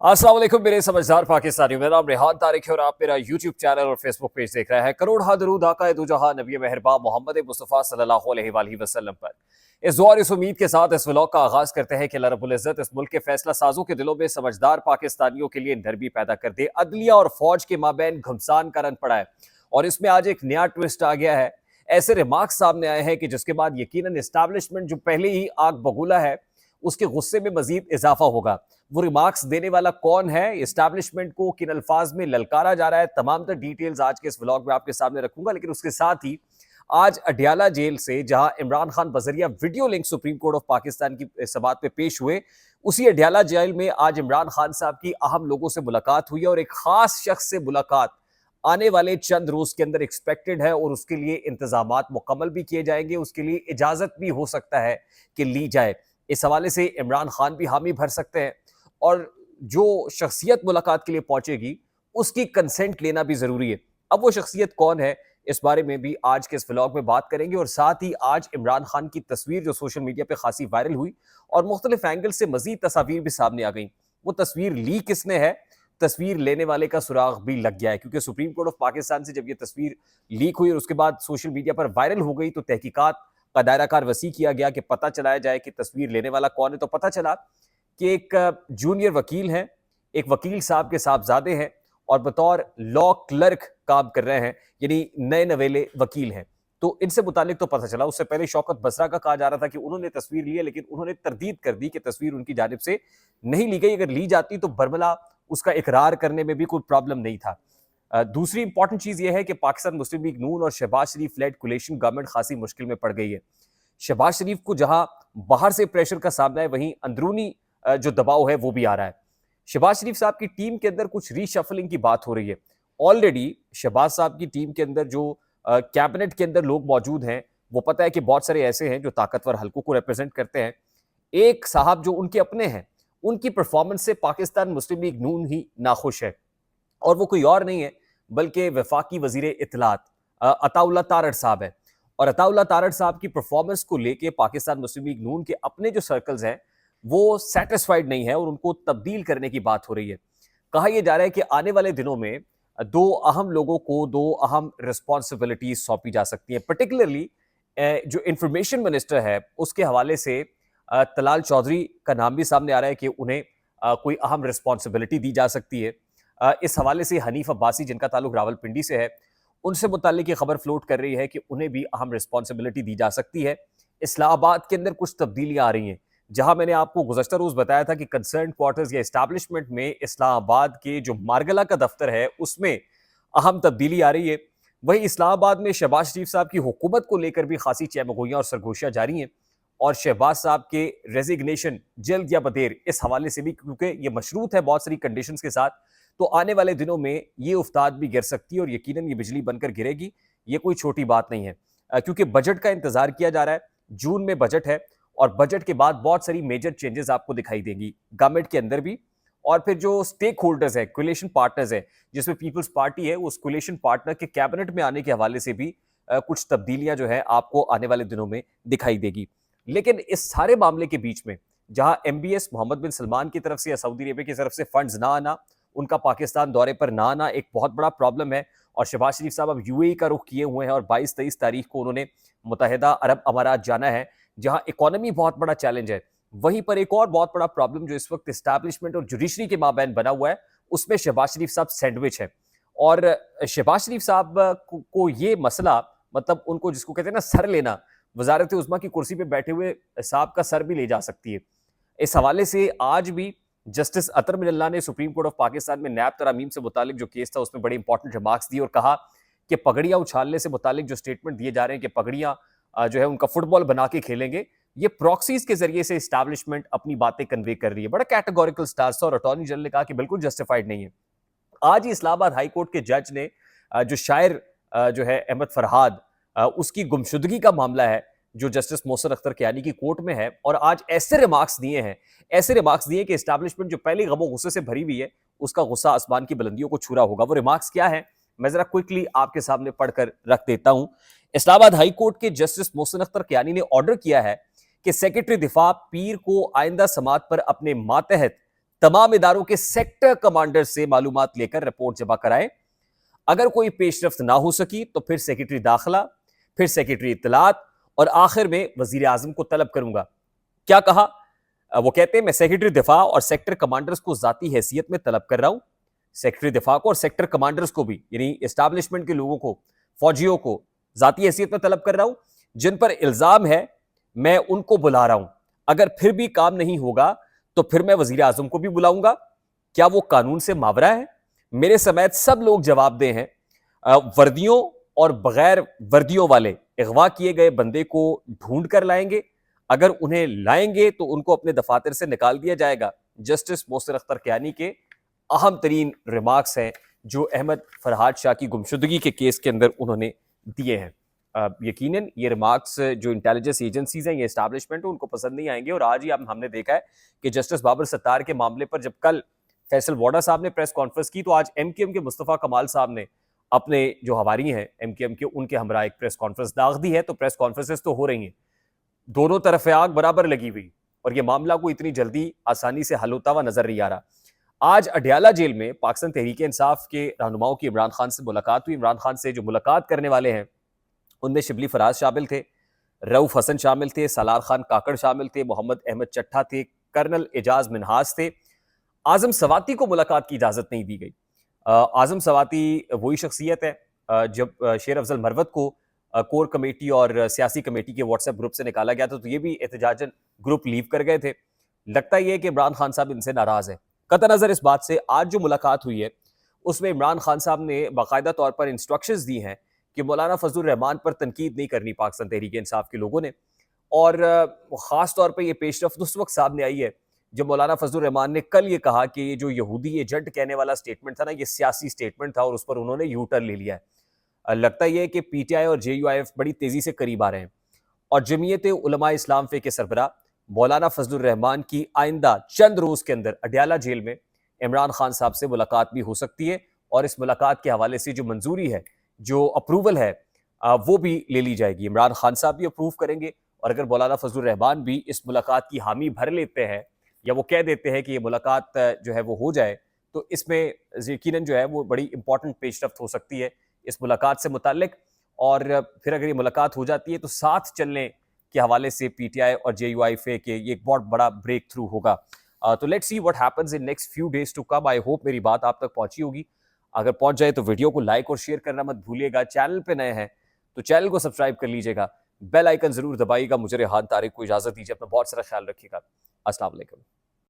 अस्सलाम वालेकुम मेरे समझदार पाकिस्तानियों। मेरा नाम रेहान तारिक है और आप मेरा यूट्यूब चैनल और फेसबुक पेज देख रहे हैं। करोड़ हा दरूद आका दो जहां नबी मेहरबान मोहम्मद मुस्तफ़ा सल्लल्लाहु अलैहि वसल्लम पर। इस दुआ और इस उम्मीद के साथ इस व्लॉग का आगाज करते हैं कि अल्लाह रब्बुल इज्जत इस मुल्क के फैसला साजों के दिलों में समझदार पाकिस्तानियों के लिए नरमी पैदा कर दे। अदलिया और फौज के माबैन घमसान का रन पड़ा है और इसमें आज एक नया ट्विस्ट आ गया है। ऐसे रिमार्क्स सामने आए हैं कि जिसके बाद यकीनन एस्टैब्लिशमेंट जो पहले ही आग बगूला है उसके गुस्से में मजीद इजाफा होगा। वो रिमार्क्स देने वाला कौन है, एस्टैब्लिशमेंट को किन अल्फाज में ललकारा जा रहा है, तमाम तर डिटेल्स आज के इस व्लॉग में आपके सामने रखूंगा। लेकिन उसके साथ ही आज अडयाला जेल से जहां इमरान खान बजरिया video link supreme court of Pakistan की समाअत पे पेश हुए, उसी अडयाला जेल में आज इमरान खान साहब की अहम लोगों से मुलाकात हुई और एक खास शख्स से मुलाकात आने वाले चंद रोज के अंदर एक्सपेक्टेड है और उसके लिए इंतजामात मुकम्मल भी किए जाएंगे, उसके लिए इजाजत भी हो सकता है कि ली जाए। इस हवाले से इमरान खान भी हामी भर सकते हैं और जो शख्सियत मुलाकात के लिए पहुंचेगी उसकी कंसेंट लेना भी जरूरी है। अब वो शख्सियत कौन है, इस बारे में भी आज के इस व्लॉग में बात करेंगे। और साथ ही आज इमरान खान की तस्वीर जो सोशल मीडिया पे खासी वायरल हुई और मुख्तलिफ एंगल से मजीद तस्वीर भी सामने आ गई। वो तस्वीर ली किसने है, तस्वीर लेने वाले का सुराग भी लग गया है, क्योंकि सुप्रीम कोर्ट ऑफ पाकिस्तान से जब ये तस्वीर लीक हुई और उसके बाद सोशल मीडिया पर वायरल हो गई तो तहकीकात का दायरा कार वसी किया गया कि पता चलाया जाए कि तस्वीर लेने वाला कौन है। तो पता चला कि एक जूनियर वकील हैं, एक वकील साहब के साहबजादे हैं और बतौर लॉ क्लर्क काम कर रहे हैं, यानी नए नवेले वकील हैं। तो इनसे मुतालिक तो पता चला। उससे पहले शौकत बसरा का कहा जा रहा था कि उन्होंने तस्वीर ली है, लेकिन उन्होंने तरदीद कर दी कि तस्वीर उनकी जानिब से नहीं ली गई। अगर ली जाती तो बरमला उसका इकरार करने में भी कोई प्रॉब्लम नहीं था। दूसरी इंपॉर्टेंट चीज यह है कि पाकिस्तान मुस्लिम लीग नून और शहबाज शरीफ लेड कोलिशन गवर्नमेंट खासी मुश्किल में पड़ गई है। शहबाज शरीफ को जहां बाहर से प्रेशर का सामना है, वहीं अंदरूनी जो दबाव है वो भी आ रहा है। शहबाज शरीफ साहब की टीम के अंदर कुछ रीशफलिंग की बात हो रही है। ऑलरेडी शहबाज साहब की टीम के अंदर जो कैबिनेट के अंदर लोग मौजूद हैं, वो पता है कि बहुत सारे ऐसे हैं जो ताकतवर हलकों को रिप्रेजेंट करते हैं। एक साहब जो उनके अपने हैं, उनकी परफॉर्मेंस से पाकिस्तान मुस्लिम लीग नून ही नाखुश है और वो कोई और नहीं है बल्कि वफाकी वजीर इत्तलात अताउल्लाह तारड़ साहब है। और अताउल्लाह तारड़ साहब की परफॉर्मेंस को लेके पाकिस्तान मुस्लिम लीग नून के अपने जो सर्कल्स हैं वो सेटिस्फाइड नहीं है और उनको तब्दील करने की बात हो रही है। कहा यह जा रहा है कि आने वाले दिनों में दो अहम लोगों को दो अहम रिस्पॉन्सिबिलिटीज सौंपी जा सकती हैं। पर्टिकुलरली जो इंफॉर्मेशन मिनिस्टर है उसके हवाले से तलाल चौधरी का नाम भी सामने आ रहा है कि उन्हें कोई अहम रिस्पॉन्सिबिलिटी दी जा सकती है। इस हवाले से हनीफ अब्बासी जिनका ताल्लुक रावलपिंडी से है, उनसे मुताल्लिक ये खबर फ्लोट कर रही है कि उन्हें भी अहम रिस्पॉन्सिबिलिटी दी जा सकती है। इस्लामाबाद के अंदर कुछ तब्दीलियां आ रही हैं, जहां मैंने आपको गुज़श्ता रोज बताया था कि कंसर्न क्वार्टर्स या एस्टैब्लिशमेंट में इस्लामाबाद के जो मारगला का दफ्तर है उसमें अहम तब्दीली आ रही है। वहीं इस्लामाबाद में शहबाज शरीफ साहब की हुकूमत को लेकर भी खासी चहमगोइयां और सरगोशियां जारी हैं और शहबाज साहब के रेजिग्नेशन जल्द या बदेर इस हवाले से भी, क्योंकि ये मशरूत है बहुत सारी कंडीशंस के साथ, तो आने वाले दिनों में ये उफ्ताद भी गिर सकती है और यकीनन ये बिजली बनकर गिरेगी। ये कोई छोटी बात नहीं है क्योंकि बजट का इंतजार किया जा रहा है। जून में बजट है और बजट के बाद बहुत सारी मेजर चेंजेस आपको दिखाई देंगी गवर्नमेंट के अंदर भी। और फिर जो स्टेक होल्डर्स है, कोलिशन पार्टनर्स है, जिसमें पीपल्स पार्टी है, उस कोलिशन पार्टनर के कैबिनेट में आने के हवाले से भी कुछ तब्दीलियां जो है आपको आने वाले दिनों में दिखाई देगी। लेकिन इस सारे मामले के बीच में जहां एमबीएस मोहम्मद बिन सलमान की तरफ से या सऊदी अरेबिया की तरफ से फंड्स ना आना, उनका पाकिस्तान दौरे पर ना आना एक बहुत बड़ा प्रॉब्लम है। और शहबाज शरीफ साहब अब यूएई का रुख किए हुए हैं और 22-23 तारीख को उन्होंने मुत्तहिदा अरब अमारात जाना है, जहां इकोनॉमी बहुत बड़ा चैलेंज है। वहीं पर एक और बहुत बड़ा प्रॉब्लम जो इस वक्त एस्टैब्लिशमेंट और जुडिशरी के माबैन बना हुआ है, उसमें शहबाज शरीफ साहब सैंडविच है। और शहबाज शरीफ साहब को ये मसला, मतलब उनको जिसको कहते हैं ना सर लेना, वजारत उज़्मा की कुर्सी पे बैठे हुए साहब का सर भी ले जा सकती है। इस हवाले से आज भी जस्टिस अतर मिनल्ला ने सुप्रीम कोर्ट ऑफ पाकिस्तान में नैब तरामीम से मुतालिक जो केस था उसमें बड़े इंपॉर्टेंट रिमार्क्स दिए और कहा कि पगड़ियां उछालने से मुतालिक जो स्टेटमेंट दिए जा रहे हैं कि पगड़ियां जो है उनका फुटबॉल बना के खेलेंगे, ये प्रॉक्सीज के जरिए से एस्टैब्लिशमेंट अपनी बातें कन्वे कर रही है। बड़ा कैटेगोरिकल स्टांस था और अटॉर्नी जनरल ने कहा कि बिल्कुल जस्टिफाइड नहीं है। आज ही इस्लामाबाद हाई कोर्ट के जज ने जो शायर जो है अहमद फरहाद, उसकी गुमशुदगी का मामला है जो जस्टिस मोहसिन अख्तर कियानी की कोर्ट में है, और आज ऐसे रिमार्क्स दिए हैं, ऐसे रिमार्क्स दिए कि एस्टैब्लिशमेंट जो पहले गमो गुस्से से भरी हुई है उसका गुस्सा आसमान की बुलंदियों को छू रहा होगा। वो रिमार्क्स क्या है, मैं जरा क्विकली आपके सामने पढ़कर रख देता हूं। इस्लामाबाद हाई कोर्ट के जस्टिस मोहसिन अख्तर कियानी ने ऑर्डर किया है कि सेक्रेटरी दिफा पीर को आइंदा समात पर अपने मातहत तमाम इदारों के सेक्टर कमांडर से मालूमात लेकर रिपोर्ट जमा कराएं। अगर कोई पेशरफ्त ना हो सकी तो फिर सेक्रेटरी दाखिला, फिर सेक्रेटरी इत्तलात और आखिर में वजीर आजम को तलब करूंगा। क्या कहा? वो कहते हैं मैं सेक्रेटरी दिफा और सेक्टर कमांडर्स को जाती हैसियत में तलब कर रहा हूं। सेक्रेटरी दिफा को और सेक्टर कमांडर्स को भी, यानी एस्टैब्लिशमेंट के लोगों को, फौजियों को जाती हैसियत में तलब कर रहा हूं। जिन पर इल्जाम है मैं उनको बुला रहा हूं। अगर फिर भी काम नहीं होगा तो फिर मैं वजीर आजम को भी बुलाऊंगा। क्या वो कानून से मावरा है? मेरे समेत सब लोग जवाबदेह हैं। वर्दियों और बगैर वर्दियों वाले अगवा किए गए बंदे को ढूंढ कर लाएंगे। अगर उन्हें लाएंगे तो उनको अपने दफातर से निकाल दिया जाएगा। जस्टिस मोहसिन अख्तर कियानी के अहम तरीन रिमार्क्स हैं जो अहमद फरहाद शाह की गुमशुदगी के केस के अंदर उन्होंने दिए हैं। यकीनन ये रिमार्क्स जो इंटेलिजेंस एजेंसीज हैं, ये एस्टैब्लिशमेंट है, उनको पसंद नहीं आएंगे। और आज ही हमने देखा है कि जस्टिस बाबर सत्तार के मामले पर जब कल फैसल वाडा साहब ने प्रेस कॉन्फ्रेंस की तो आज एमकेएम के मुस्तफा कमाल साहब ने अपने जो हवारी हैं एमकेएम के, उनके हमरा एक प्रेस कॉन्फ्रेंस दाग दी है। तो प्रेस कॉन्फ्रेंसेस तो हो रही हैं, दोनों तरफ आग बराबर लगी हुई, और ये मामला को इतनी जल्दी आसानी से हल होता हुआ नजर नहीं आ रहा। आज अडयाला जेल में पाकिस्तान तहरीक इंसाफ के रहनुमाओं की इमरान खान से मुलाकात हुई। इमरान खान से जो मुलाकात करने वाले हैं उनमें शिबली फराज शामिल थे, रऊफ हसन शामिल थे, सलार खान काकड़ शामिल थे, मोहम्मद अहमद चट्ठा थे, कर्नल एजाज मिनहास थे। आजम सवाती को मुलाकात की इजाजत नहीं दी गई। आजम सवाती वही शख्सियत है जब शेर अफजल मरवत को कोर कमेटी और सियासी कमेटी के व्हाट्सएप ग्रुप से निकाला गया था तो ये भी एहतजाजन ग्रुप लीव कर गए थे। लगता यह है कि इमरान खान साहब इनसे नाराज है। कतई नजर इस बात से आज जो मुलाकात हुई है उसमें इमरान खान साहब ने बाकायदा तौर पर इंस्ट्रक्शंस दी हैं कि मौलाना फजलुर रहमान पर तनकीद नहीं करनी पाकिस्तान तहरीक इंसाफ के लोगों ने। और ख़ास तौर पर यह पेशरफ्त उस वक्त सामने आई है जब मौलाना फजलुर रहमान ने कल ये कहा कि ये जो यहूदी एजेंट कहने वाला स्टेटमेंट था ना, ये सियासी स्टेटमेंट था और उस पर उन्होंने यू टर्न ले लिया है। लगता यह है कि पीटीआई और जेयूआईएफ बड़ी तेजी से करीब आ रहे हैं और जमीयत उलमा इस्लाम फे के सरबरा मौलाना फजलुर रहमान की आइंदा चंद रोज के अंदर अडयाला जेल में इमरान खान साहब से मुलाकात भी हो सकती है। और इस मुलाकात के हवाले से जो मंजूरी है, जो अप्रूवल है, वो भी ले ली जाएगी। इमरान खान साहब भी अप्रूव करेंगे और अगर मौलाना फजलुर रहमान भी इस मुलाकात की हामी भर लेते हैं या वो कह देते हैं कि ये मुलाकात जो है वो हो जाए तो इसमें यकीनन जो है वो बड़ी इंपॉर्टेंट पेशरफ्त हो सकती है इस मुलाकात से मुताल्लिक। और फिर अगर ये मुलाकात हो जाती है तो साथ चलने के हवाले से पीटीआई और जेयूआईएफ के ये एक बहुत बड़ा ब्रेक थ्रू होगा। तो let's see what happens in next few days to come. I hope मेरी बात आप तक पहुंची होगी। अगर पहुंच जाए तो वीडियो को लाइक और शेयर करना मत भूलिएगा। चैनल पे नए हैं तो चैनल को सब्सक्राइब कर लीजिएगा, बेल आइकन जरूर दबाइएगा। मुझे रेहान तारिक को इजाजत दीजिए, अपना बहुत सारा ख्याल रखिएगा। अस्सलाम वालेकुम।